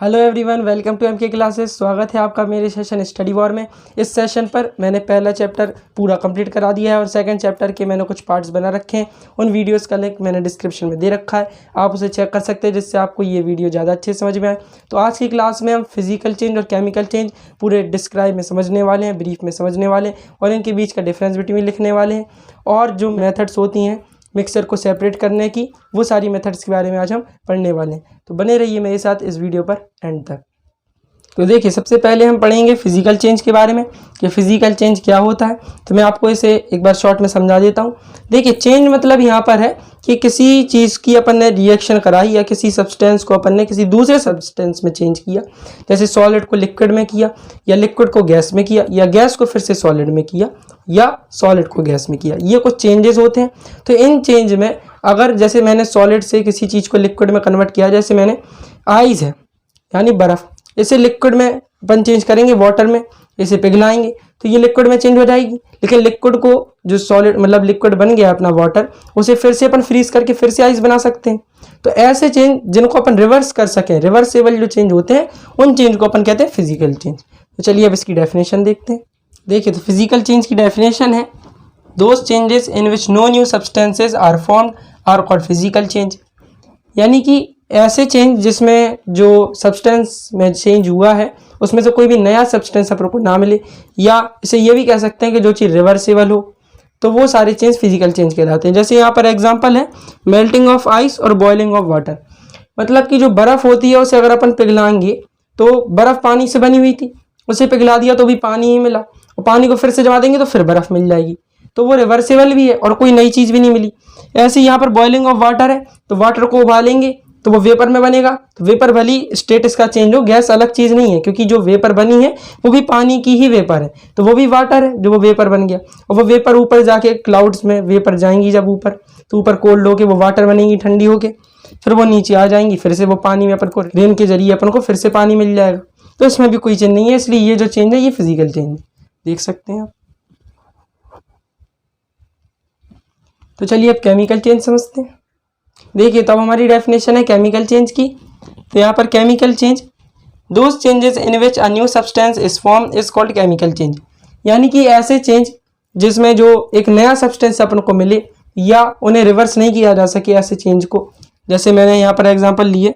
Hello everyone, welcome to MK classes. स्वागत है आपका मेरे सेशन स्टडी वॉर में। इस सेशन पर मैंने पहला चैप्टर पूरा कंप्लीट करा दिया है और सेकंड चैप्टर के मैंने कुछ पार्ट्स बना रखे हैं। उन वीडियोस का लिंक मैंने डिस्क्रिप्शन में दे रखा है, आप उसे चेक कर सकते हैं, जिससे आपको ये वीडियो ज़्यादा अच्छे से समझ में आए। तो आज की क्लास में हम फिजिकल चेंज और केमिकल चेंज पूरे डिस्क्राइब में समझने वाले हैं, ब्रीफ में समझने वाले हैं और इनके बीच का डिफरेंस बिटवीन लिखने वाले हैं। और जो मेथड्स होती हैं मिक्सर को सेपरेट करने की, वो सारी मेथड्स के बारे में आज हम पढ़ने वाले हैं। तो बने रहिए मेरे साथ इस वीडियो पर एंड तक। तो देखिए, सबसे पहले हम पढ़ेंगे फिजिकल चेंज के बारे में कि फिजिकल चेंज क्या होता है। तो मैं आपको इसे एक बार शॉर्ट में समझा देता हूँ। देखिए, चेंज मतलब यहाँ पर है कि किसी चीज़ की अपन ने रिएक्शन कराई या किसी सब्सटेंस को अपन ने किसी दूसरे सब्सटेंस में चेंज किया। जैसे सॉलिड को लिक्विड में किया, या लिक्विड को गैस में किया, या गैस को फिर से सॉलिड में किया, या सॉलिड को गैस में किया। ये कुछ चेंजेस होते हैं। तो इन चेंज में अगर जैसे मैंने सॉलिड से किसी चीज़ को लिक्विड में कन्वर्ट किया, जैसे मैंने आइस है यानी बर्फ़, इसे लिक्विड में अपन चेंज करेंगे वाटर में, इसे पिघलाएंगे तो ये लिक्विड में चेंज हो जाएगी। लेकिन लिक्विड को जो सॉलिड मतलब लिक्विड बन गया अपना वाटर, उसे फिर से अपन फ्रीज करके फिर से आइस बना सकते हैं। तो ऐसे चेंज जिनको अपन रिवर्स कर सकें, रिवर्सेबल जो चेंज होते हैं, उन चेंज को अपन कहते हैं फिजिकल चेंज। तो चलिए अब इसकी डेफिनेशन देखते हैं। देखिए, तो फिजिकल चेंज की डेफिनेशन है, those changes in which no new substances are formed are called physical change. यानी कि ऐसे चेंज जिसमें जो सब्सटेंस में चेंज हुआ है उसमें से कोई भी नया सब्सटेंस अपन को ना मिले, या इसे ये भी कह सकते हैं कि जो चीज़ रिवर्सेबल हो, तो वो सारे चेंज फिजिकल चेंज कहलाते हैं। जैसे यहाँ पर एग्जांपल है मेल्टिंग ऑफ आइस और बॉइलिंग ऑफ वाटर। मतलब कि जो बर्फ़ होती है उसे अगर अपन पिघलाएंगे, तो बर्फ़ पानी से बनी हुई थी, उसे पिघला दिया तो भी पानी ही मिला, और पानी को फिर से जमा देंगे तो फिर बर्फ़ मिल जाएगी। तो वो रिवर्सेबल भी है और कोई नई चीज़ भी नहीं मिली। ऐसे यहाँ पर बॉइलिंग ऑफ वाटर है, तो वाटर को उबालेंगे तो वो वेपर में बनेगा। तो वेपर भली स्टेट इसका चेंज हो, गैस अलग चीज़ नहीं है, क्योंकि जो वेपर बनी है वो भी पानी की ही वेपर है, तो वो भी वाटर है जो वो वेपर बन गया। और वो वेपर ऊपर जाके क्लाउड्स में वेपर जाएंगी जब ऊपर, तो ऊपर कोल्ड होके वो वाटर बनेंगी ठंडी होके, फिर वो नीचे आ जाएंगी, फिर से वो पानी में अपन को रेन के जरिए अपन को फिर से पानी मिल जाएगा। तो इसमें भी कोई चेंज नहीं है, इसलिए ये जो चेंज है ये फिजिकल चेंज है। देख सकते हैं आप। तो चलिए अब केमिकल चेंज समझते हैं। देखिए, तो अब हमारी डेफिनेशन है केमिकल चेंज की। तो यहाँ पर chemical change, those changes in which a new substance is form is called chemical change. यानी कि ऐसे चेंज जिसमें जो एक नया सब्सटेंस अपन को मिले या उन्हें रिवर्स नहीं किया जा सके, ऐसे चेंज को। जैसे मैंने यहाँ पर एग्जांपल लिए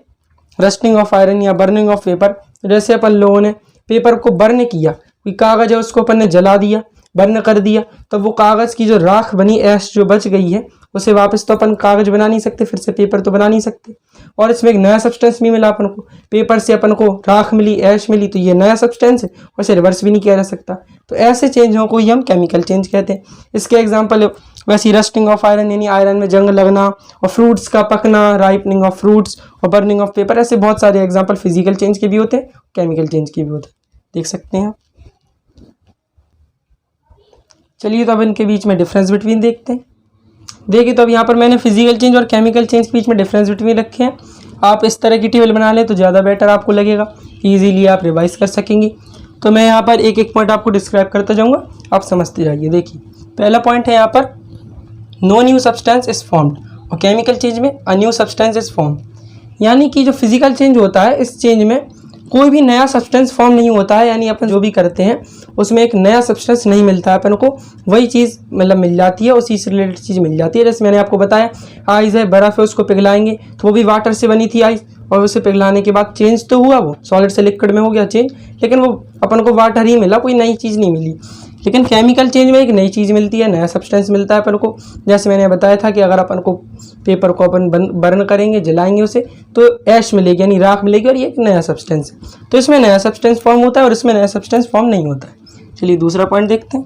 रस्टिंग ऑफ आयरन या बर्निंग ऑफ पेपर। जैसे अपन लोगों ने पेपर को बर्न किया, कोई कागज़ है उसको अपन ने जला दिया, बर्न कर दिया, तो वो कागज़ की जो राख बनी, ऐश जो बच गई है, उसे वापस तो अपन कागज़ बना नहीं सकते, फिर से पेपर तो बना नहीं सकते। और इसमें एक नया सब्सटेंस भी मिला अपन को, पेपर से अपन को राख मिली, ऐश मिली, तो ये नया सब्सटेंस है, उसे रिवर्स भी नहीं किया जा सकता। तो ऐसे चेंजों को ही हम केमिकल चेंज कहते हैं। इसके एग्जाम्पल वैसी रस्टिंग ऑफ आयरन यानी आयरन में जंग लगना, और फ्रूट्स का पकना, राइपनिंग ऑफ फ्रूट्स, और बर्निंग ऑफ पेपर। ऐसे बहुत सारे एग्जाम्पल फिजिकल चेंज के भी होते हैं, केमिकल चेंज के भी होते हैं। देख सकते हैं। चलिए, तो अब इनके बीच में डिफरेंस बिटवीन देखते हैं। देखिए, तो अब यहाँ पर मैंने फिजिकल चेंज और केमिकल चेंज के बीच में डिफरेंस बिटवीन रखे हैं। आप इस तरह की टेबल बना लें तो ज़्यादा बेटर आपको लगेगा, इजीली आप रिवाइज कर सकेंगे। तो मैं यहाँ पर एक एक पॉइंट आपको डिस्क्राइब करता जाऊँगा, आप समझते जाइए। देखिए, पहला पॉइंट है यहाँ पर no new substance is formed, और केमिकल चेंज में a new substance is formed. यानी कि जो फिजिकल चेंज होता है, इस चेंज में कोई भी नया सब्सटेंस फॉर्म नहीं होता है। यानी अपन जो भी करते हैं उसमें एक नया सब्सटेंस नहीं मिलता है अपन को, वही चीज़ मतलब मिल जाती है, उसी से रिलेटेड चीज़ मिल जाती है। जैसे मैंने आपको बताया आइस है, बर्फ़ है, उसको पिघलाएंगे तो वो भी वाटर से बनी थी आइस, और उसे पिघलाने के बाद चेंज तो हुआ, वो सॉलिड से लिक्विड में हो गया चेंज, लेकिन वो अपन को वाटर ही मिला, कोई नई चीज़ नहीं मिली। लेकिन केमिकल चेंज में एक नई चीज़ मिलती है, नया सब्सटेंस मिलता है अपन को। जैसे मैंने बताया था कि अगर अपन को पेपर को अपन बर्न करेंगे, जलाएंगे उसे, तो ऐश मिलेगी यानी राख मिलेगी, और ये एक नया सब्सटेंस है। तो इसमें नया सब्सटेंस फॉर्म होता है और इसमें नया सब्सटेंस फॉर्म नहीं होता है। चलिए दूसरा पॉइंट देखते हैं।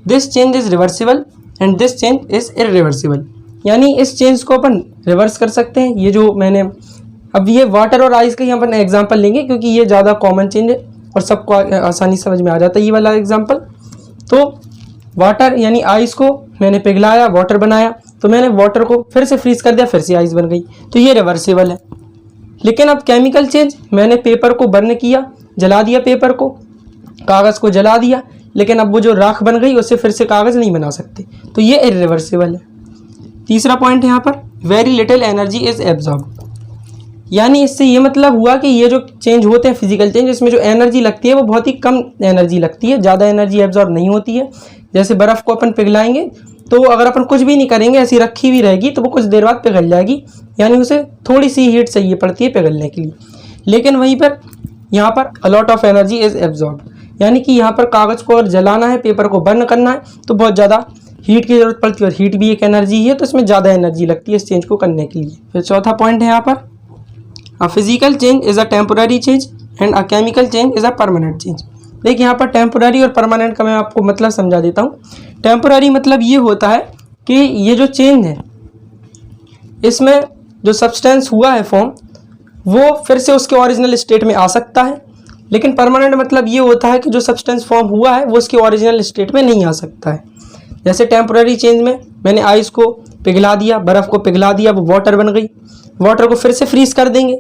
This change is reversible and this change is irreversible. यानी इस चेंज को अपन रिवर्स कर सकते हैं। ये जो मैंने अब ये वाटर और आइस का ही अपन एग्जाम्पल लेंगे, क्योंकि ये ज़्यादा कॉमन चेंज है और सबको आसानी समझ में आ जाता है ये वाला एग्जाम्पल। तो वाटर यानी आइस को मैंने पिघलाया, वाटर बनाया, तो मैंने वाटर को फिर से फ्रीज कर दिया, फिर से आइस बन गई, तो ये रिवर्सिबल है। लेकिन अब केमिकल चेंज, मैंने पेपर को बर्न किया, जला दिया, पेपर को, कागज़ को जला दिया, लेकिन अब वो जो राख बन गई उससे फिर से कागज़ नहीं बना सकते, तो ये इरिवर्सिबल है। तीसरा पॉइंट है यहाँ पर very little energy is absorb. यानी इससे ये मतलब हुआ कि ये जो चेंज होते हैं फिजिकल चेंज, इसमें जो एनर्जी लगती है वो बहुत ही कम एनर्जी लगती है, ज़्यादा एनर्जी एब्जॉर्ब नहीं होती है। जैसे बर्फ़ को अपन पिघलाएंगे तो अगर अपन कुछ भी नहीं करेंगे, ऐसी रखी हुई रहेगी तो वो कुछ देर बाद पिघल जाएगी, यानी उसे थोड़ी सी हीट चाहिए पड़ती है पिघलने के लिए। लेकिन वहीं पर यहाँ पर a lot of energy is absorb, यानी कि यहाँ पर कागज़ को अगर जलाना है, पेपर को बर्न करना है तो बहुत ज़्यादा हीट की ज़रूरत पड़ती है, और हीट भी एक एनर्जी है, तो इसमें ज़्यादा एनर्जी लगती है इस चेंज को करने के लिए। फिर चौथा पॉइंट है यहाँ पर, a physical change is a temporary change and a chemical change is a permanent change. देखिए यहाँ पर टेम्पोररी और परमानेंट का मैं आपको मतलब समझा देता हूँ। टेम्पोररी मतलब ये होता है कि ये जो चेंज है इसमें जो सब्सटेंस हुआ है फॉर्म वो फिर से उसके ओरिजिनल स्टेट में आ सकता है। लेकिन परमानेंट मतलब ये होता है कि जो सब्सटेंस फॉर्म हुआ है वो उसके ओरिजिनल स्टेट में नहीं आ सकता है। जैसे टेम्पोररी चेंज में मैंने आइस को पिघला दिया, बर्फ़ को पिघला दिया, वो वाटर बन गई, वाटर को फिर से फ्रीज कर देंगे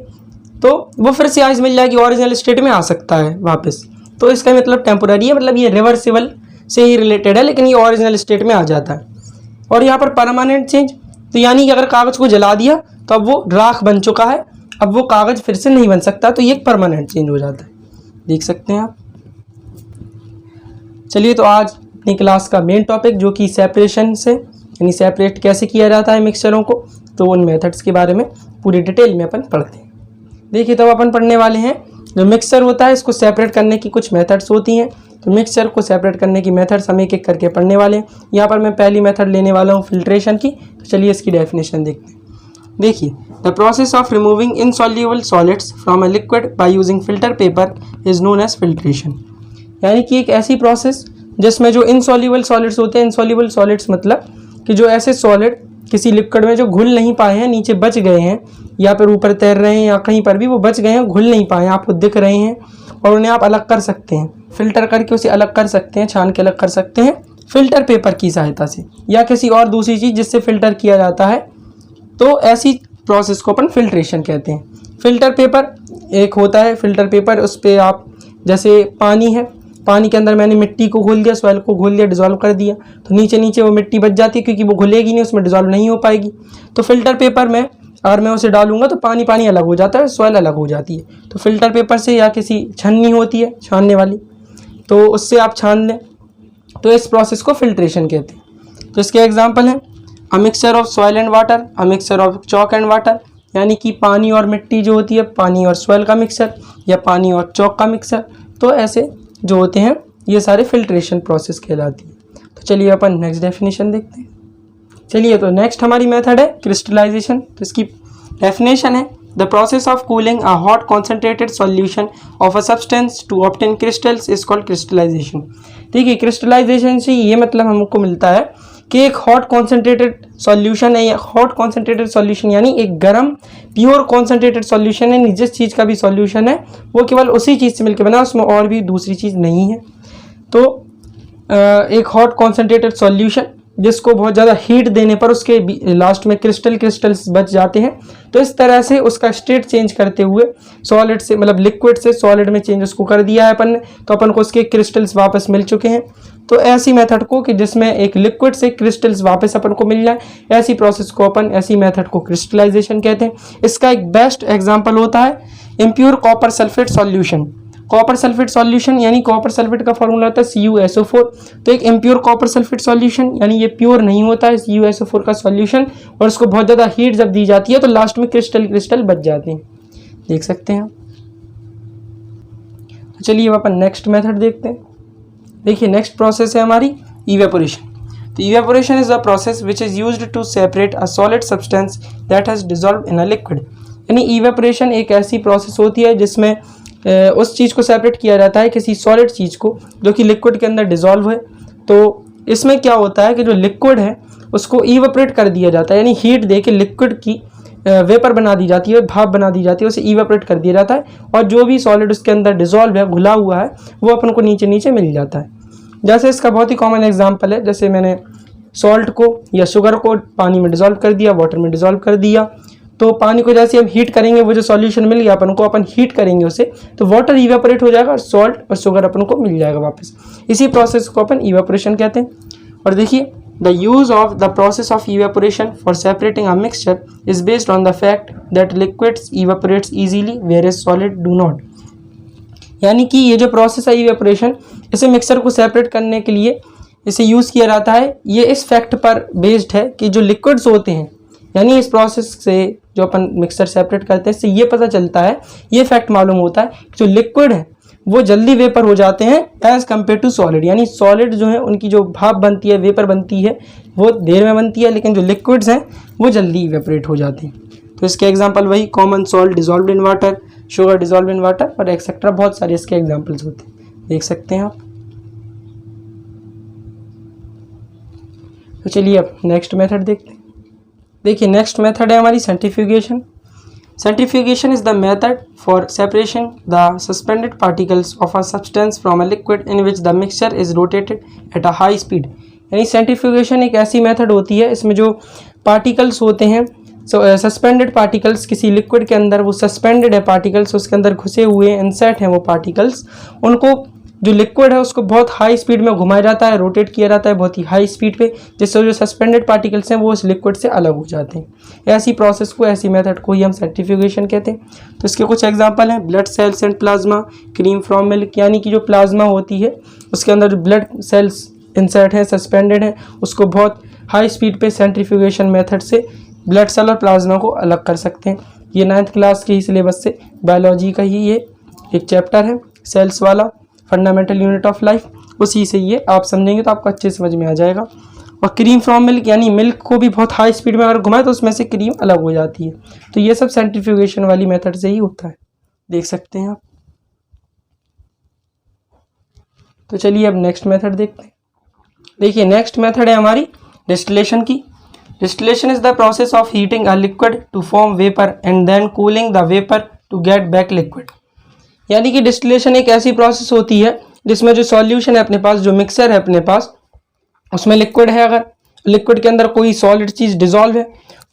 तो वो फिर से आइस मिल जाएगी, ओरिजिनल स्टेट में आ सकता है वापस। तो इसका मतलब टेम्पोररी है, मतलब ये रिवर्सिबल से ही रिलेटेड है, लेकिन ये ओरिजिनल स्टेट में आ जाता है। और यहाँ पर परमानेंट चेंज तो यानी कि अगर कागज़ को जला दिया तो अब वो राख बन चुका है, अब वो कागज़ फिर से नहीं बन सकता, तो ये एक परमानेंट चेंज हो जाता है। देख सकते हैं आप। चलिए तो आज अपनी क्लास का मेन टॉपिक जो कि सेपरेशन से, यानी सेपरेट कैसे किया जाता है मिक्सचरों को, तो उन मेथड्स के बारे में पूरी डिटेल में अपन पढ़ते हैं। देखिए तो अपन पढ़ने वाले हैं जो मिक्सचर होता है इसको सेपरेट करने की कुछ मेथड्स होती हैं। तो मिक्सचर को सेपरेट करने की मेथड्स हम एक एक करके पढ़ने वाले हैं। यहाँ पर मैं पहली मेथड लेने वाला हूँ फिल्ट्रेशन की। तो चलिए इसकी डेफिनेशन देखते हैं। देखिए, the process of removing insoluble solids from a liquid by using filter paper is known as filtration. यानी कि एक ऐसी प्रोसेस जिसमें जो इनसॉल्युबल सॉलिड्स होते हैं, इनसॉल्युबल सॉलिड्स मतलब कि जो ऐसे सॉलिड किसी लिक्विड में जो घुल नहीं पाए हैं, नीचे बच गए हैं, या फिर ऊपर तैर रहे हैं या कहीं पर भी वो बच गए हैं, घुल नहीं पाए हैं, आपको दिख रहे हैं और उन्हें आप अलग कर सकते हैं, फिल्टर करके उसे अलग कर सकते हैं, छान के अलग कर सकते हैं फिल्टर पेपर की सहायता से, या किसी और दूसरी चीज़ जिससे फिल्टर किया जाता है। तो ऐसी प्रोसेस को अपन फिल्ट्रेशन कहते हैं। फिल्टर पेपर एक होता है, फिल्टर पेपर उस पर आप जैसे पानी है, पानी के अंदर मैंने मिट्टी को घोल दिया, सॉइल को घोल दिया, डिज़ोल्व कर दिया, तो नीचे नीचे वो मिट्टी बच जाती है क्योंकि वो घुलेगी नहीं, उसमें डिज़ोल्व नहीं हो पाएगी। तो फिल्टर पेपर में अगर मैं उसे डालूंगा तो पानी पानी अलग हो जाता है, सॉइल अलग हो जाती है। तो फिल्टर पेपर से या किसी छन्नी होती है छानने वाली, तो उससे आप छान लें, तो इस प्रोसेस को फिल्ट्रेशन कहते हैं। तो इसके एग्जाम्पल हैं a mixture of soil and water, a mixture of chalk and water, यानी कि पानी और मिट्टी जो होती है, पानी और सॉइल का मिक्सचर या पानी और चॉक का मिक्सचर। तो ऐसे जो होते हैं ये सारे फिल्ट्रेशन प्रोसेस कहलाती है। तो चलिए अपन नेक्स्ट डेफिनेशन देखते हैं। चलिए तो नेक्स्ट हमारी मेथड है क्रिस्टलाइजेशन। तो इसकी डेफिनेशन है the process of cooling a hot concentrated solution of a substance to obtain crystals is called crystallisation. देखिए क्रिस्टलाइजेशन से ये मतलब हमको मिलता है कि एक हॉट कॉन्सेंट्रेटेड सॉल्यूशन है, या हॉट कॉन्सेंट्रेटेड सॉल्यूशन यानी एक गर्म प्योर कॉन्सेंट्रेटेड सॉल्यूशन है, जिस चीज़ का भी सॉल्यूशन है वो केवल उसी चीज़ से मिलकर बना, उसमें और भी दूसरी चीज़ नहीं है। तो एक हॉट कॉन्सेंट्रेटेड सॉल्यूशन जिसको बहुत ज़्यादा हीट देने पर उसके लास्ट में क्रिस्टल्स बच जाते हैं। तो इस तरह से उसका स्टेट चेंज करते हुए सॉलिड से, मतलब लिक्विड से सॉलिड में चेंज उसको कर दिया है अपन ने, तो अपन को उसके क्रिस्टल्स वापस मिल चुके हैं। तो ऐसी मेथड को कि जिसमें एक लिक्विड से क्रिस्टल्स वापस अपन को मिल जाए, ऐसी प्रोसेस को अपन, ऐसी मेथड को क्रिस्टलाइजेशन कहते हैं। इसका एक बेस्ट एग्जाम्पल होता है impure copper sulphate solution. Copper sulphate solution यानी कॉपर सल्फेट का फॉर्मूला होता है CuSO4। तो एक इम्प्योर कॉपर सल्फेट सॉल्यूशन यानी ये प्योर नहीं होता है CuSO4 का सॉल्यूशन, और उसको बहुत ज़्यादा हीट जब दी जाती है तो लास्ट में क्रिस्टल बच जाते हैं, देख सकते हैं। तो चलिए अब अपन नेक्स्ट मेथड देखते हैं। देखिए नेक्स्ट प्रोसेस है हमारी इवेपोरेशन। तो evaporation is a process which is used to separate a solid substance that has dissolve in a liquid. यानी इवेपोरेशन एक ऐसी प्रोसेस होती है जिसमें उस चीज़ को सेपरेट किया जाता है, किसी सॉलिड चीज़ को जो कि लिक्विड के अंदर डिज़ोल्व है। तो इसमें क्या होता है कि जो लिक्विड है उसको इवेपोरेट कर दिया जाता है, यानी हीट दे के लिक्विड की वेपर बना दी जाती है, भाप बना दी जाती है, उसे इवेपोरेट कर दिया जाता है, और जो भी सॉलिड उसके अंदर डिज़ोल्व है, घुला हुआ है, वो अपन को नीचे नीचे मिल जाता है। जैसे इसका बहुत ही कॉमन एग्जाम्पल है, जैसे मैंने सॉल्ट को या शुगर को पानी में डिज़ोल्व कर दिया, वाटर में डिज़ोल्व कर दिया, तो पानी को जैसे हम हीट करेंगे, वो जो सॉल्यूशन मिल गया अपन को, अपन हीट करेंगे उसे, तो वाटर इवेपोरेट हो जाएगा और सॉल्ट और शुगर अपन को मिल जाएगा वापस। इसी प्रोसेस को अपन इवेपोरेशन कहते हैं। और देखिए The use of the process of evaporation for separating a mixture is based on the fact that liquids evaporates easily whereas solid do not. यानी कि ये जो प्रोसेस है इवेपोरेशन, इसे मिक्सर को सेपरेट करने के लिए इसे यूज़ किया जाता है। ये इस फैक्ट पर बेस्ड है कि जो लिक्विड्स होते हैं, यानी इस प्रोसेस से जो अपन मिक्सर सेपरेट करते हैं, इससे ये पता चलता है, ये फैक्ट मालूम होता है कि जो लिक्विड है वो जल्दी वेपर हो जाते हैं एज़ कम्पेयर टू सॉलिड। यानी सॉलिड जो है उनकी जो भाप बनती है, वेपर बनती है, वो देर में बनती है, लेकिन जो लिक्विड्स हैं वो जल्दी इवेपोरेट हो जाते हैं। तो इसके एग्जांपल वही common salt dissolved in water, sugar dissolve in water और एक्सेट्रा, बहुत सारे इसके एग्जांपल्स होते हैं, देख सकते हैं आप। तो चलिए अब नेक्स्ट मेथड देखते हैं। देखिए नेक्स्ट मेथड है हमारी centrifugation. Centrifugation is the method for separating the suspended particles of a substance from a liquid in which the mixture is rotated at a high speed। यानी सेंट्रीफ्यूगेशन एक ऐसी method होती है, इसमें जो पार्टिकल्स होते हैं, सस्पेंडेड पार्टिकल्स किसी लिक्विड के अंदर, वो सस्पेंडेड है पार्टिकल्स, उसके अंदर घुसे हुए इनसेट हैं वो पार्टिकल्स, उनको जो लिक्विड है उसको बहुत हाई स्पीड में घुमाया जाता है, रोटेट किया जाता है बहुत ही हाई स्पीड पे, जिससे जो सस्पेंडेड पार्टिकल्स हैं वो उस लिक्विड से अलग हो जाते हैं। ऐसी प्रोसेस को, ऐसी मेथड को ही हम सेंट्रीफ्यूगेशन कहते हैं। तो इसके कुछ एग्जांपल हैं, blood cells and plasma, cream from milk. यानी कि जो प्लाज्मा होती है उसके अंदर जो ब्लड सेल्स इंसर्ट हैं, सस्पेंडेड हैं, उसको बहुत हाई स्पीड पे सेंट्रीफ्यूगेशन मेथड से ब्लड सेल और प्लाज्मा को अलग कर सकते हैं। ये 9th क्लास के ही सिलेबस से बायोलॉजी का ही ये एक चैप्टर है, सेल्स वाला, फंडामेंटल यूनिट ऑफ लाइफ, उसी से ये आप समझेंगे तो आपको अच्छे समझ में आ जाएगा। और क्रीम फ्रॉम मिल्क, यानी मिल्क को भी बहुत हाई स्पीड में अगर घुमाए तो उसमें से क्रीम अलग हो जाती है। तो ये सब सेंट्रीफ्यूगेशन वाली मेथड से ही होता है, देख सकते हैं आप। तो चलिए अब नेक्स्ट मेथड देखते हैं। देखिए नेक्स्ट मेथड है हमारी डिस्टिलेशन की। Distillation is the process of heating a liquid to form vapour and then cooling the vapour to get back liquid. यानी कि डिस्टिलेशन एक ऐसी प्रोसेस होती है जिसमें जो सॉल्यूशन है अपने पास, जो मिक्सर है अपने पास, उसमें लिक्विड है, अगर लिक्विड के अंदर कोई सॉलिड चीज़ डिजॉल्व है,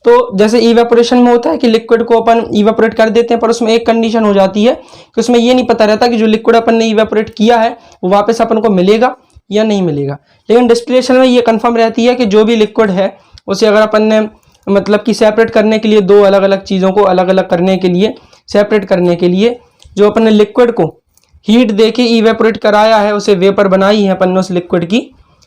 तो जैसे इवेपोरेशन में होता है कि लिक्विड को अपन इवेपोरेट कर देते हैं, पर उसमें एक कंडीशन हो जाती है कि उसमें ये नहीं पता रहता कि जो लिक्विड अपन ने इवेपोरेट किया है वो वापस अपन को मिलेगा या नहीं मिलेगा। लेकिन डिस्टिलेशन में ये कंफर्म रहती है कि जो भी लिक्विड है उसे अगर अपन ने मतलब कि सेपरेट करने के लिए, दो अलग अलग चीज़ों को अलग अलग करने के लिए, सेपरेट करने के लिए जो अपन ने लिक्विड को हीट देके इवेपोरेट कराया है, उसे वेपर बनाई है अपन ने उस लिक्विड की,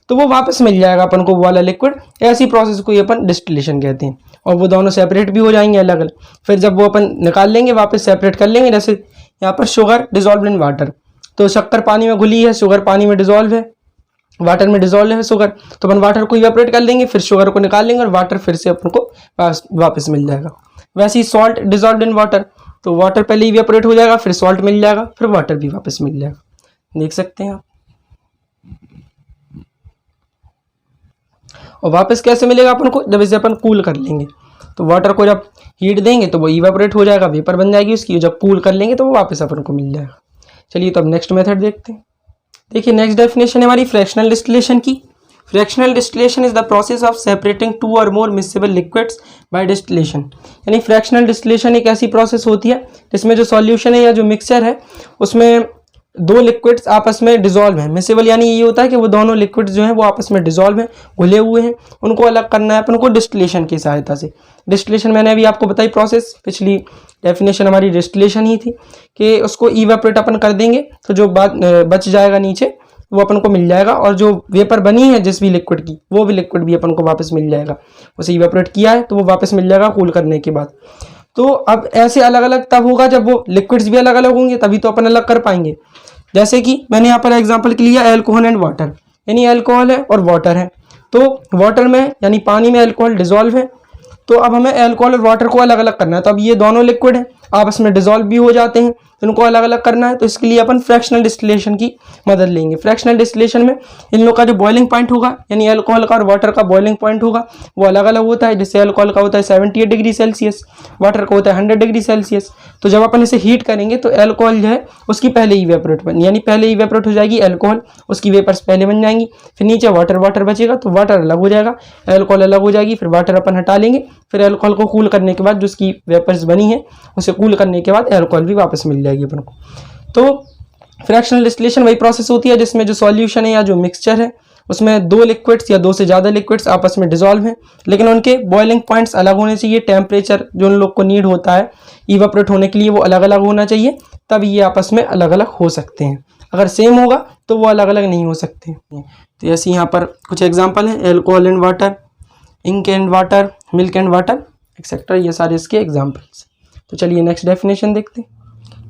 तो वो वापस मिल जाएगा अपन को वो वाला लिक्विड। ऐसी प्रोसेस को ये अपन डिस्टिलेशन कहते हैं। और वो दोनों सेपरेट भी हो जाएंगे अलग अलग। फिर जब वो अपन निकाल लेंगे, वापस सेपरेट कर लेंगे, जैसे यहाँ पर शुगर डिजॉल्व इन वाटर, तो शक्कर पानी में घुली है, शुगर पानी में डिजॉल्व है, वाटर में डिजॉल्व है शुगर, तो अपन वाटर को इवेपोरेट कर लेंगे, फिर शुगर को निकाल लेंगे और वाटर फिर से अपन को वापस मिल जाएगा। वैसे ही सॉल्ट डिजॉल्व इन वाटर, तो वाटर पहले इवेपोरेट हो जाएगा, फिर सॉल्ट मिल जाएगा, फिर वाटर भी वापस मिल जाएगा, देख सकते हैं आप। और वापस कैसे मिलेगा अपन को, जब इसे अपन कूल कर लेंगे, तो वाटर को जब हीट देंगे तो वो इवेपोरेट हो जाएगा, वेपर बन जाएगी उसकी, जब कूल कर लेंगे तो वो वापस अपन को मिल जाएगा। चलिए तो अब नेक्स्ट मेथड देखते हैं। देखिए नेक्स्ट डेफिनेशन है हमारी फ्रैक्शनल डिस्टिलेशन की। Fractional distillation is the process of separating 2 और मोर मिक्सेबल लिक्विड्स बाय डिस्टिलेशन। यानी फ्रैक्शनल डिस्टिलेशन एक ऐसी प्रोसेस होती है जिसमें जो सॉल्यूशन है या जो मिक्सचर है उसमें 2 लिक्विड्स आपस में डिजॉल्व हैं। मिक्सेबल यानी ये होता है कि वो दोनों लिक्विड्स जो हैं वो आपस में डिजॉल्व हैं, घुले हुए हैं, उनको अलग करना है अपन को डिस्टिलेशन की सहायता से। डिस्टिलेशन मैंने अभी आपको बताई प्रोसेस, पिछली डेफिनेशन हमारी डिस्टिलेशन ही थी कि उसको इवेपोरेट अपन कर देंगे तो जो बच जाएगा नीचे वो अपन को मिल जाएगा, और जो वेपर बनी है जिस भी लिक्विड की, वो भी लिक्विड भी अपन को वापस मिल जाएगा। उसे इवेपोरेट किया है तो वो वापस मिल जाएगा कूल करने के बाद। तो अब ऐसे अलग अलग तब होगा जब वो लिक्विड्स भी अलग अलग होंगे, तभी तो अपन अलग कर पाएंगे। जैसे कि मैंने यहाँ पर एग्जांपल के लिया अल्कोहल एंड वाटर, यानी अल्कोहल है और वाटर है, तो वाटर में यानी पानी में अल्कोहल डिजॉल्व है, तो अब हमें अल्कोहल और वाटर को अलग अलग करना है। तो अब ये दोनों लिक्विड हैं, आपस में डिजॉल्व भी हो जाते हैं, तो इनको अलग अलग करना है, तो इसके लिए अपन फ्रैक्शनल डिस्टिलेशन की मदद लेंगे। फ्रैक्शनल डिस्टिलेशन में इन लोगों का जो बॉइलिंग पॉइंट होगा, यानी अल्कोहल का और वाटर का बॉइलिंग पॉइंट होगा, वो अलग अलग होता है। जैसे अल्कोहल का होता है 78 डिग्री सेल्सियस, वाटर का होता है 100 डिग्री सेल्सियस। तो जब अपन इसे हीट करेंगे तो अल्कोहल जो है उसकी पहले इवेपोरेट यानी पहले इवेपोरेट हो जाएगी अल्कोहल, उसकी वेपर्स पहले बन जाएंगी, फिर नीचे वाटर बचेगा तो वाटर अलग हो जाएगा, अल्कोहल अलग हो जाएगी, फिर वाटर अपन हटा लेंगे, फिर अल्कोहल को कूल करने के बाद जो उसकी वेपर्स बनी है उसे कूल करने के बाद अल्कोहल भी वापस मिल जाएगी अपन को। तो फ्रैक्शनल डिस्टिलेशन वही प्रोसेस होती है जिसमें जो सॉल्यूशन है या जो मिक्सचर है उसमें 2 लिक्विड्स या 2 से ज़्यादा लिक्विड्स आपस में डिजॉल्व हैं, लेकिन उनके बॉइलिंग पॉइंट्स अलग होने चाहिए। टेम्परेचर जो उन लोग को नीड होता है इवापोरेट होने के लिए वो अलग अलग होना चाहिए, तब ये आपस में अलग अलग हो सकते हैं। अगर सेम होगा तो वो अलग अलग नहीं हो सकते। तो ऐसे यहाँ पर कुछ एग्जाम्पल हैं, alcohol and water, ink and water, milk and water etcetera, ये सारे इसके एग्जाम्पल्स। तो चलिए नेक्स्ट डेफिनेशन देखते हैं।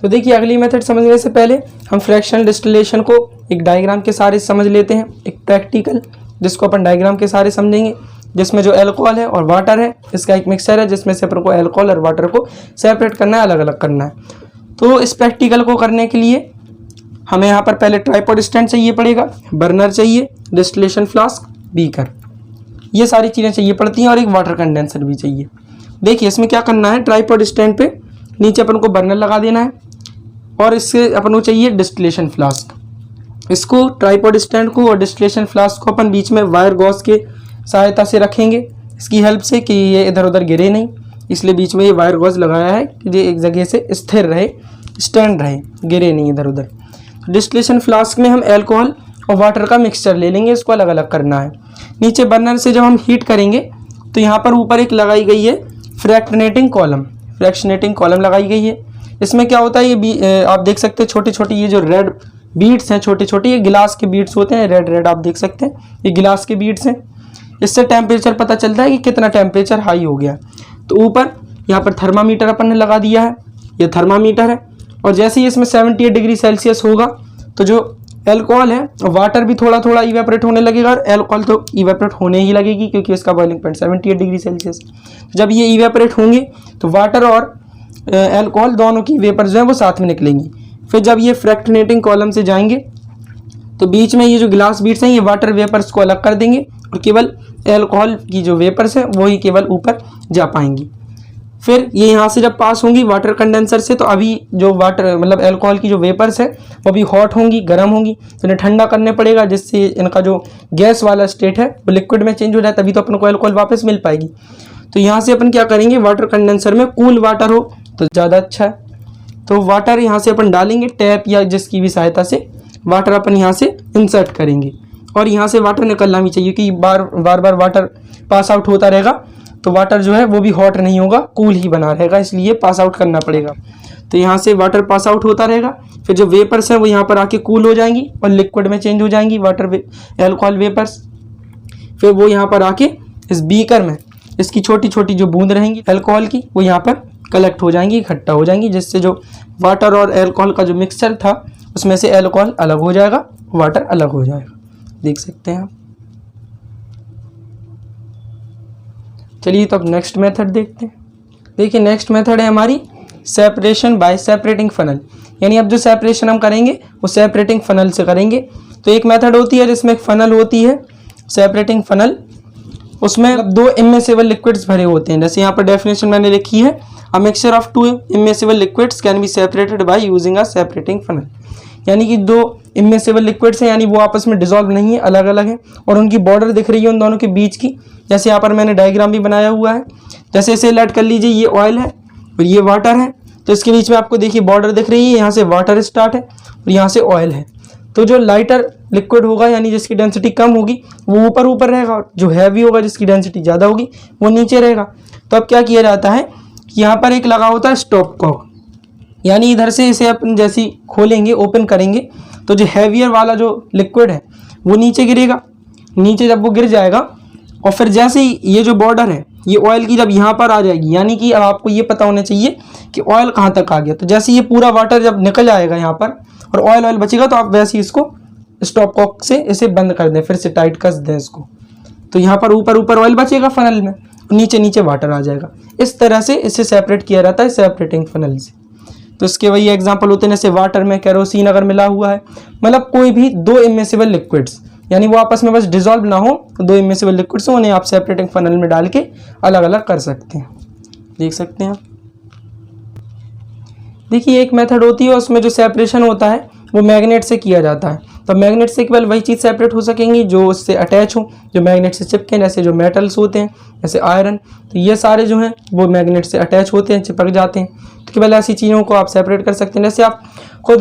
तो देखिए अगली मेथड समझने से पहले हम फ्रैक्शनल डिस्टिलेशन को एक डायग्राम के सहारे समझ लेते हैं, एक प्रैक्टिकल जिसको अपन डायग्राम के सहारे समझेंगे, जिसमें जो अल्कोहल है और वाटर है इसका एक मिक्सचर है, जिसमें से अपन को अल्कोहल और वाटर को सेपरेट करना है, अलग अलग करना है। तो इस प्रैक्टिकल को करने के लिए हमें यहाँ पर पहले ट्राइपॉड स्टैंड चाहिए पड़ेगा, बर्नर चाहिए, डिस्टिलेशन फ्लास्क, बीकर, ये सारी चीज़ें चाहिए पड़ती हैं, और एक वाटर कंडेंसर भी चाहिए। देखिए इसमें क्या करना है, ट्राइपॉड स्टैंड पे नीचे अपन को बर्नर लगा देना है, और इससे अपन को चाहिए डिस्टिलेशन फ्लास्क। इसको ट्राइपॉड स्टैंड को और डिस्टिलेशन फ्लास्क को अपन बीच में वायर गॉज के सहायता से रखेंगे, इसकी हेल्प से कि ये इधर उधर गिरे नहीं, इसलिए बीच में ये वायर गॉज लगाया है कि ये एक जगह से स्थिर रहे, स्टैंड रहे, गिरे नहीं इधर उधर। डिस्टिलेशन फ्लास्क में हम अल्कोहल और वाटर का मिक्सचर ले लेंगे, इसको अलग अलग करना है। नीचे बर्नर से जब हम हीट करेंगे तो यहाँ पर ऊपर एक लगाई गई है फ्रैक्शनेटिंग कॉलम लगाई गई है। इसमें क्या होता है, ये आप देख सकते हैं छोटी छोटी ये जो रेड बीड्स हैं, छोटे छोटे ये गिलास के बीड्स होते हैं, रेड रेड आप देख सकते हैं, ये गिलास के बीड्स हैं। इससे टेम्परेचर पता चलता है कि कितना टेम्परेचर हाई हो गया। तो ऊपर यहाँ पर थर्मामीटर अपन ने लगा दिया है, ये थर्मामीटर है, और जैसे ही इसमें 78 डिग्री सेल्सियस होगा तो जो अल्कोहल है वाटर भी थोड़ा थोड़ा इवेपोरेट होने लगेगा, और अल्कोहल तो इवेपोरेट होने ही लगेगी क्योंकि इसका बॉइलिंग पॉइंट 78 डिग्री सेल्सियस। जब ये इवेपोरेट होंगे तो वाटर और अल्कोहल दोनों की वेपर जो है वो साथ में निकलेंगी। फिर जब ये फ्रैक्शनेटिंग कॉलम से जाएंगे तो बीच में ये जो ग्लास बीड्स हैं ये वाटर वेपर्स को अलग कर देंगे, और केवल अल्कोहल की जो वेपर्स हैं वही केवल ऊपर जा पाएंगी। फिर ये यहाँ से जब पास होंगी वाटर कंडेंसर से, तो अभी जो वाटर मतलब अल्कोहल की जो वेपर्स है वो भी हॉट होंगी, गर्म होंगी, तो इन्हें ठंडा करने पड़ेगा, जिससे इनका जो गैस वाला स्टेट है वो लिक्विड में चेंज हो जाए, तभी तो अपन को अल्कोहल वापस मिल पाएगी। तो यहाँ से अपन क्या करेंगे, वाटर कंडेंसर में कूल वाटर हो तो ज़्यादा अच्छा है। तो वाटर यहाँ से अपन डालेंगे, टैप या जिसकी भी सहायता से वाटर अपन यहाँ से इंसर्ट करेंगे, और यहाँ से वाटर निकलना भी चाहिए कि बार बार वाटर पास आउट होता रहेगा, तो वाटर जो है वो भी हॉट नहीं होगा, कूल ही बना रहेगा, इसलिए पास आउट करना पड़ेगा। तो यहाँ से वाटर पास आउट होता रहेगा, फिर जो वेपर्स हैं वो यहाँ पर आके कूल हो जाएंगी और लिक्विड में चेंज हो जाएंगी, अल्कोहल वेपर्स। फिर वो यहाँ पर आके इस बीकर में इसकी छोटी छोटी जो बूंद रहेंगी अल्कोहल की वो यहाँ पर कलेक्ट हो जाएंगी, इकट्ठा हो जाएंगी, जिससे जो वाटर और अल्कोहल का जो मिक्सचर था उसमें से अल्कोहल अलग हो जाएगा, वाटर अलग हो जाएगा। देख सकते हैं आप। चलिए तो अब नेक्स्ट मेथड देखते हैं। देखिए नेक्स्ट मेथड है हमारी सेपरेशन बाय सेपरेटिंग फनल, यानी अब जो सेपरेशन हम करेंगे वो सेपरेटिंग फनल से करेंगे। तो एक मेथड होती है जिसमें एक फनल होती है सेपरेटिंग फनल, उसमें 2 इमिसिबल लिक्विड्स भरे होते हैं। जैसे यहाँ पर डेफिनेशन मैंने लिखी है, a mixture of 2 immiscible liquids can be separated by using a separating funnel, यानी कि 2 इमिसिबल लिक्विड्स हैं, यानी वो आपस में डिसॉल्व नहीं है, अलग अलग हैं, और उनकी बॉर्डर दिख रही है उन दोनों के बीच की। जैसे यहाँ पर मैंने डायग्राम भी बनाया हुआ है, जैसे इसे लेट कर लीजिए, ये ऑयल है और ये वाटर है, तो इसके बीच में आपको देखिए बॉर्डर दिख रही है, यहाँ से वाटर स्टार्ट है और यहाँ से ऑयल है। तो जो लाइटर लिक्विड होगा यानी जिसकी डेंसिटी कम होगी वो ऊपर ऊपर रहेगा, और जो हैवी होगा जिसकी डेंसिटी ज़्यादा होगी वो नीचे रहेगा। तो अब क्या किया जाता है कि यहाँ पर एक लगा होता है स्टॉप कॉक, यानी इधर से इसे अपन जैसी खोलेंगे, ओपन करेंगे, तो जो हैवियर वाला जो लिक्विड है वो नीचे गिरेगा। नीचे जब वो गिर जाएगा और फिर जैसे ही ये जो बॉर्डर है ये ऑयल की जब यहाँ पर आ जाएगी, यानी कि अब आपको ये पता होना चाहिए कि ऑयल कहाँ तक आ गया। तो जैसे ये पूरा वाटर जब निकल आएगा यहाँ पर और ऑयल बचेगा, तो आप वैसे ही इसको स्टॉप कॉक से इसे बंद कर दें, फिर से टाइट कस दें इसको। तो यहाँ पर ऊपर ऊपर ऑयल बचेगा फनल में, नीचे नीचे वाटर आ जाएगा। इस तरह से इसे सेपरेट किया जाता है सेपरेटिंग फनल से। तो इसके वही एग्जांपल होते हैं, जैसे वाटर में केरोसिन अगर मिला हुआ है, मतलब कोई भी 2 इमिसिबल लिक्विड्स, यानी वो आपस में बस डिसॉल्व ना हो, 2 इमिसिबल लिक्विड्स हो, उन्हें आप सेपरेटिंग फनल में डाल के अलग अलग कर सकते हैं। देख सकते हैं आप। देखिए एक मेथड होती है उसमें जो सेपरेशन होता है वो मैग्नेट से किया जाता है। तो मैग्नेट से केवल वही चीज़ सेपरेट हो सकेंगी जो उससे अटैच हो, जो मैग्नेट से चिपके, जैसे जो मेटल्स होते हैं जैसे आयरन, तो ये सारे जो हैं वो मैग्नेट से अटैच होते हैं, चिपक जाते हैं। तो केवल ऐसी चीज़ों को आप सेपरेट कर सकते हैं। जैसे आप खुद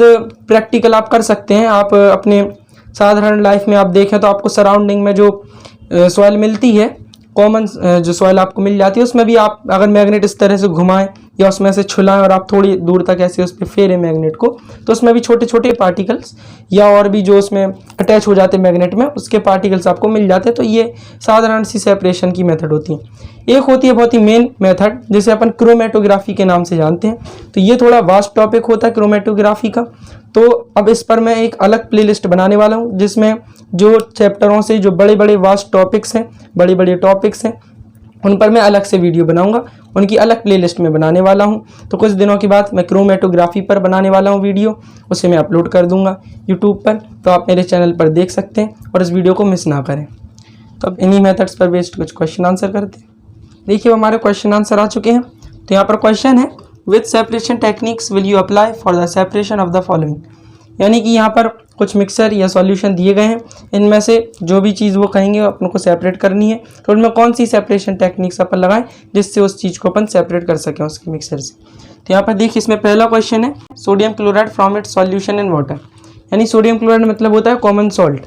प्रैक्टिकल आप कर सकते हैं, आप अपने साधारण लाइफ में आप देखें तो आपको सराउंडिंग में जो सॉइल मिलती है, कॉमन जो सॉइल आपको मिल जाती है, उसमें भी आप अगर मैग्नेट इस तरह से घुमाएं या उसमें से छुलाएं और आप थोड़ी दूर तक ऐसे उस पर फेरें मैग्नेट को, तो उसमें भी छोटे छोटे पार्टिकल्स या और भी जो उसमें अटैच हो जाते हैं मैग्नेट में, उसके पार्टिकल्स आपको मिल जाते हैं। तो ये साधारण सी सेपरेशन की मेथड होती है। एक होती है बहुत ही मेन मेथड जिसे अपन क्रोमेटोग्राफी के नाम से जानते हैं। तो ये थोड़ा वास्ट टॉपिक होता है क्रोमेटोग्राफी का। तो अब इस पर मैं एक अलग प्लेलिस्ट बनाने वाला हूँ जिसमें जो चैप्टरों से जो बड़े बड़े वास्ट टॉपिक्स हैं, बड़े बड़े टॉपिक्स हैं, उन पर मैं अलग से वीडियो बनाऊंगा, उनकी अलग प्लेलिस्ट में बनाने वाला हूं। तो कुछ दिनों के बाद मैं क्रोमेटोग्राफी पर बनाने वाला हूं वीडियो, उसे मैं अपलोड कर दूंगा यूट्यूब पर, तो आप मेरे चैनल पर देख सकते हैं और इस वीडियो को मिस ना करें। तो अब इन्हीं मेथड्स पर बेस्ड कुछ क्वेश्चन आंसर करते हैं। देखिए हमारे क्वेश्चन आंसर आ चुके हैं। तो यहाँ पर क्वेश्चन है, which separation techniques will you apply for the separation of the following. यानी कि यहाँ पर कुछ मिक्सर या सॉल्यूशन दिए गए हैं, इनमें से जो भी चीज़ वो कहेंगे अपन को सेपरेट करनी है, तो उनमें कौन सी सेपरेशन टेक्निक्स अपन लगाएं जिससे उस चीज़ को अपन सेपरेट कर सकें उसके मिक्सर से। तो यहाँ पर देखिए इसमें पहला क्वेश्चन है, sodium chloride from its solution in water. यानी सोडियम क्लोराइड मतलब होता है कॉमन सॉल्ट,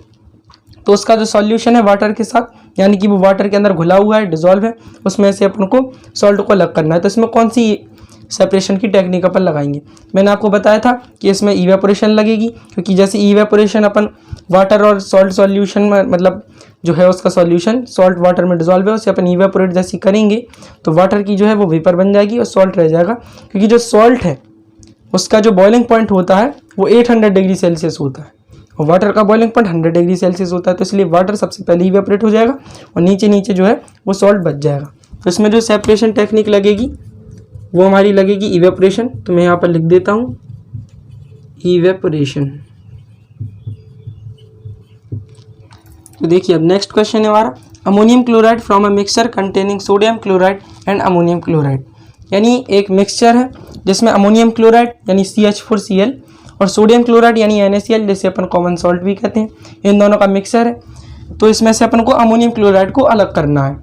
तो उसका जो सॉल्यूशन है वाटर के साथ, यानी कि वो वाटर के अंदर घुला हुआ है, डिजॉल्व है, उसमें से अपन को सॉल्ट को अलग करना है। तो इसमें कौन सी सेपरेशन की टेक्निक अपन लगाएंगे। मैंने आपको बताया था कि इसमें इवेपोरेशन लगेगी, क्योंकि जैसे इवेपोरेशन अपन वाटर और सॉल्ट सॉल्यूशन में, मतलब जो है उसका सॉल्यूशन सॉल्ट वाटर में डिजॉल्व है, उसे अपन इवेपोरेट जैसी करेंगे तो वाटर की जो है वो वेपर बन जाएगी और सॉल्ट रह जाएगा। क्योंकि जो सॉल्ट है उसका जो बॉइलिंग पॉइंट होता है वो 800 डिग्री सेल्सियस होता है और वाटर का बॉइलिंग पॉइंट 100 डिग्री सेल्सियस होता है। तो इसलिए वाटर सबसे पहले इवेपोरेट हो जाएगा और नीचे नीचे जो है वो सॉल्ट बच जाएगा। तो इसमें जो सेपरेशन टेक्निक लगेगी वो हमारी लगेगी इवेपोरेशन। तो मैं यहाँ पर लिख देता हूँ इवेपोरेशन। तो देखिए अब नेक्स्ट क्वेश्चन है हमारा, ammonium chloride from a mixture containing sodium chloride and ammonium chloride. यानी एक मिक्सचर है जिसमें अमोनियम क्लोराइड यानी CH4Cl और सोडियम क्लोराइड यानी NaCl, जिसे अपन कॉमन सॉल्ट भी कहते हैं, इन दोनों का मिक्सचर है। तो इसमें से अपन को अमोनियम क्लोराइड को अलग करना है।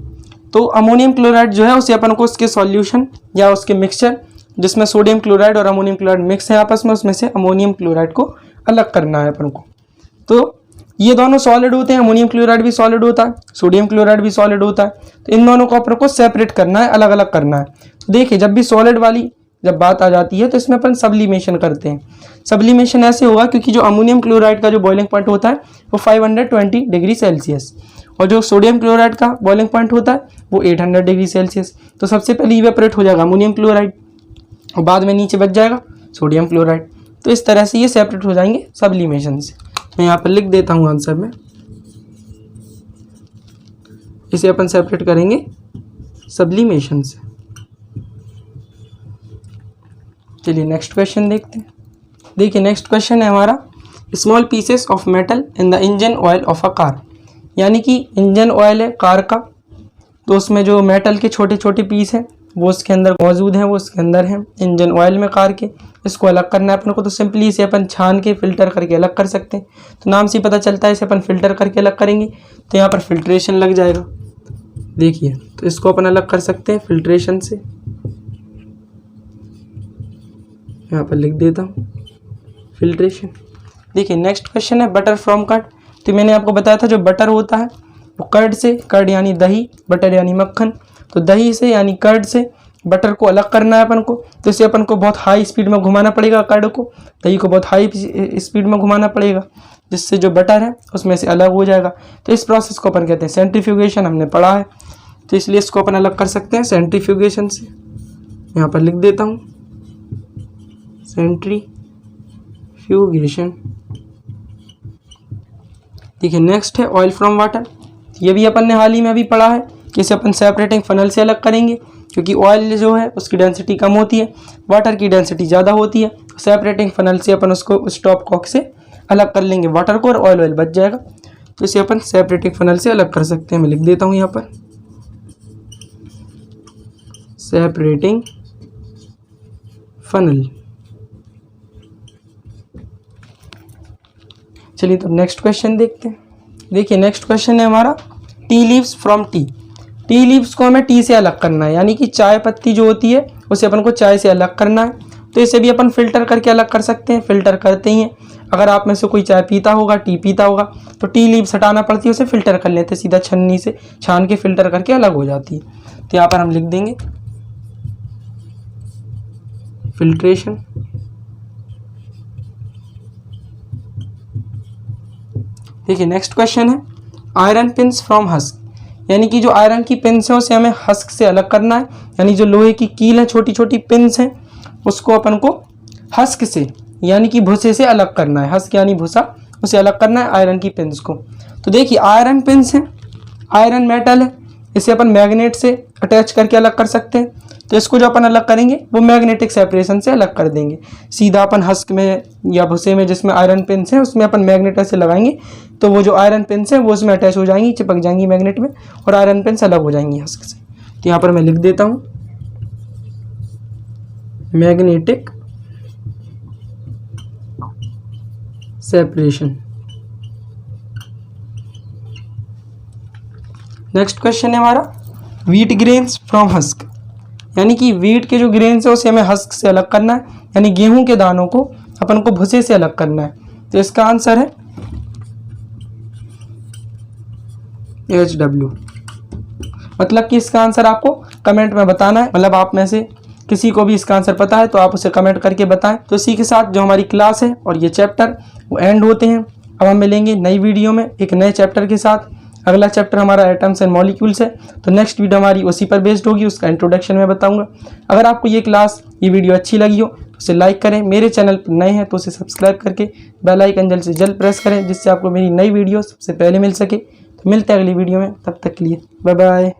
तो अमोनियम क्लोराइड जो है उसे अपन को उसके सॉल्यूशन या उसके मिक्सचर जिसमें सोडियम क्लोराइड और अमोनियम क्लोराइड मिक्स है आपस में, उसमें से अमोनियम क्लोराइड को अलग करना है अपन को। तो ये दोनों सॉलिड होते हैं, अमोनियम क्लोराइड भी सॉलिड होता है, सोडियम क्लोराइड भी सॉलिड होता है। तो इन दोनों को अपन को सेपरेट करना है, अलग अलग करना है। तो देखिए जब भी सॉलिड वाली जब बात आ जाती है तो इसमें अपन सब्लिमेशन करते हैं। सब्लिमेशन ऐसे होगा क्योंकि जो अमोनियम क्लोराइड का जो बॉइलिंग पॉइंट होता है वो 520 डिग्री सेल्सियस और जो सोडियम क्लोराइड का बॉइलिंग पॉइंट होता है वो 800 डिग्री सेल्सियस। तो सबसे पहले इवेपोरेट हो जाएगा अमोनियम क्लोराइड और बाद में नीचे बच जाएगा सोडियम क्लोराइड। तो इस तरह से ये सेपरेट हो जाएंगे सब्लिमेशन से। मैं यहाँ पर लिख देता हूँ आंसर में, इसे अपन सेपरेट करेंगे सब्लिमेशन से। चलिए नेक्स्ट क्वेश्चन देखते हैं। देखिए नेक्स्ट क्वेश्चन है हमारा, small pieces of metal in the engine oil of a car. यानी कि इंजन ऑयल है कार का, तो उसमें जो मेटल के छोटे छोटे पीस हैं वो उसके अंदर मौजूद हैं, वो उसके अंदर हैं इंजन ऑयल में कार के। इसको अलग करना है अपन को। तो सिंपली इसे अपन छान के फिल्टर करके अलग कर सकते हैं। तो नाम से पता चलता है इसे अपन फिल्टर करके अलग करेंगे, तो यहाँ पर फिल्ट्रेशन लग जाएगा। देखिए तो इसको अपन अलग कर सकते हैं फिल्ट्रेशन से। यहाँ पर लिख देता हूँ फिल्ट्रेशन। देखिए नेक्स्ट क्वेश्चन है, बटर फ्रॉम कर्ड। तो मैंने आपको बताया था जो बटर होता है वो कर्ड से, कर्ड यानी दही, बटर यानी मक्खन, तो दही से यानी कर्ड से बटर को अलग करना है अपन को। तो इसे अपन को बहुत हाई स्पीड में घुमाना पड़ेगा, कर्ड को, दही को बहुत हाई स्पीड में घुमाना पड़ेगा, जिससे जो बटर है उसमें से अलग हो जाएगा। तो इस प्रोसेस को अपन कहते हैं सेंट्रीफ्यूगेशन, हमने पढ़ा है। तो इसलिए इसको अपन अलग कर सकते हैं सेंट्रीफ्यूगेशन से। यहाँ पर लिख देता हूँ सेंट्रीफ्यूगेशन। देखिए नेक्स्ट है ऑयल फ्रॉम वाटर। ये भी अपन ने हाल ही में अभी पढ़ा है कि इसे अपन सेपरेटिंग फनल से अलग करेंगे, क्योंकि ऑयल जो है उसकी डेंसिटी कम होती है, वाटर की डेंसिटी ज़्यादा होती है। सेपरेटिंग फनल से अपन उसको स्टॉप कॉक से अलग कर लेंगे वाटर को और ऑयल बच जाएगा। तो इसे अपन सेपरेटिंग फनल से अलग कर सकते हैं। मैं लिख देता हूँ यहाँ पर सेपरेटिंग फनल। चलिए तो नेक्स्ट क्वेश्चन देखते हैं। देखिए नेक्स्ट क्वेश्चन है हमारा, tea leaves from T. Tea leaves को हमें टी से अलग करना है, यानी कि चाय पत्ती जो होती है उसे अपन को चाय से अलग करना है। तो इसे भी अपन फिल्टर करके अलग कर सकते हैं। फिल्टर करते ही हैं, अगर आप में से कोई चाय पीता होगा, टी पीता होगा, तो टी लीव्स हटाना पड़ती है, उसे फिल्टर कर लेते हैं, सीधा छन्नी से छान के फिल्टर करके अलग हो जाती है। तो यहाँ पर हम लिख देंगे फिल्ट्रेशन। देखिए नेक्स्ट क्वेश्चन है आयरन पिंस फ्रॉम हस्क, यानी कि जो आयरन की पिंस है उसे हमें हस्क से अलग करना है, यानी जो लोहे की कील है, छोटी छोटी पिंस हैं, उसको अपन को हस्क से यानी कि भूसे से अलग करना है। हस्क यानी भूसा, उसे अलग करना है आयरन की पिंस को। तो देखिए आयरन पिंस है, आयरन मेटल है, इसे अपन मैग्नेट से अटैच करके अलग कर सकते हैं। तो इसको जो अपन अलग करेंगे वो मैग्नेटिक सेपरेशन से अलग कर देंगे। सीधा अपन हस्क में या भूसे में जिसमें आयरन पिंस है उसमें अपन मैग्नेट से लगाएंगे, तो वो जो आयरन पिंस है वो उसमें अटैच हो जाएंगी, चिपक जाएंगी मैग्नेट में, और आयरन पिंस अलग हो जाएंगी हस्क से। तो यहाँ पर मैं लिख देता हूँ मैग्नेटिक सेपरेशन। नेक्स्ट क्वेश्चन है हमारा व्हीट ग्रेन्स फ्रॉम हस्क, यानी कि व्हीट के जो ग्रेन्स है उसे हमें हस्क से अलग करना है, यानी गेहूं के दानों को अपन को भूसे से अलग करना है। तो इसका आंसर है HW। मतलब कि इसका आंसर आपको कमेंट में बताना है, मतलब आप में से किसी को भी इसका आंसर पता है तो आप उसे कमेंट करके बताएं। तो इसी के साथ जो हमारी क्लास है और ये चैप्टर वो एंड होते हैं। अब हम मिलेंगे नई वीडियो में एक नए चैप्टर के साथ। अगला चैप्टर हमारा एटम्स एंड मॉलिक्यूल्स है, तो नेक्स्ट वीडियो हमारी उसी पर बेस्ड होगी, उसका इंट्रोडक्शन मैं बताऊंगा। अगर आपको ये क्लास ये वीडियो अच्छी लगी हो तो उसे लाइक करें, मेरे चैनल पर नए हैं तो उसे सब्सक्राइब करके बेल आइकन जल्द से जल्द प्रेस करें, जिससे आपको मेरी नई वीडियो सबसे पहले मिल सके। तो मिलते हैं अगली वीडियो में, तब तक के लिए बाय बाय।